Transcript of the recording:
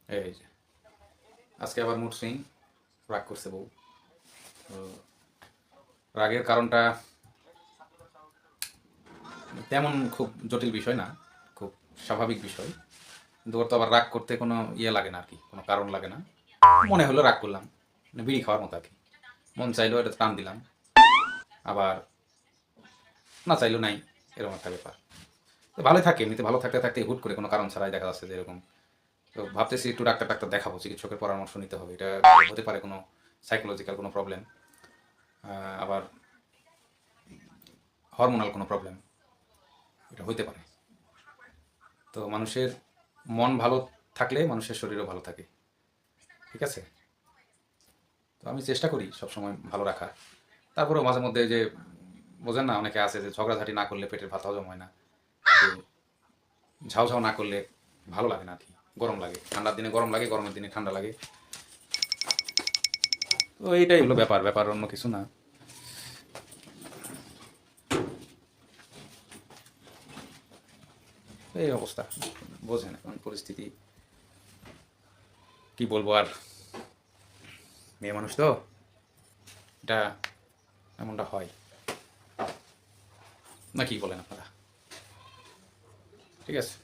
এই যে আজকে আবার মুড সুইং, রাগ করছে বউ। তো রাগের কারণটা তেমন খুব জটিল বিষয় না, খুব স্বাভাবিক বিষয়। কিন্তু ওর তো আবার রাগ করতে কোনো ইয়ে লাগে না আর কি, কোনো কারণ লাগে না। মনে হলো রাগ করলাম, মানে বিড়ি খাওয়ার মতো আর কি। মন চাইলো এটা টান দিলাম, আবার না চাইলো নাই, এরকম একটা ব্যাপার। তো ভালোই থাকে, এমনিতে ভালো থাকতে থাকতে হুট করে কোনো কারণ ছাড়াই দেখা যাচ্ছে যে এরকম। তো ভাবতেছি একটু ডাক্তার টাক্তার দেখাবো, চিকিৎসকের পরামর্শ নিতে হবে। এটা হতে পারে কোনো সাইকোলজিক্যাল কোনো প্রবলেম, আবার হরমোনাল কোনো প্রবলেম, এটা হইতে পারে। তো মানুষের মন ভালো থাকলে মানুষের শরীরও ভালো থাকে, ঠিক আছে? তো আমি চেষ্টা করি সবসময় ভালো রাখার। তারপরেও মাঝে মধ্যে যে বোঝেন না, অনেকে আছে যে ঝগড়াঝাটি না করলে পেটের ভাত হজম হয় না, তো ঝাউ ঝাউ না করলে ভালো লাগে না আর কি। গরম লাগে, ঠান্ডার দিনে গরম লাগে, গরমের দিনে ঠান্ডা লাগে। তো এইটাই হলো ব্যাপার, ব্যাপার অন্য কিছু না। এই অবস্থা, বোঝেন এখন পরিস্থিতি, কি বলবো আর। মেয়ে মানুষ তো, এটা এমনটা হয়, না কি বলেন আপনারা? ঠিক আছে।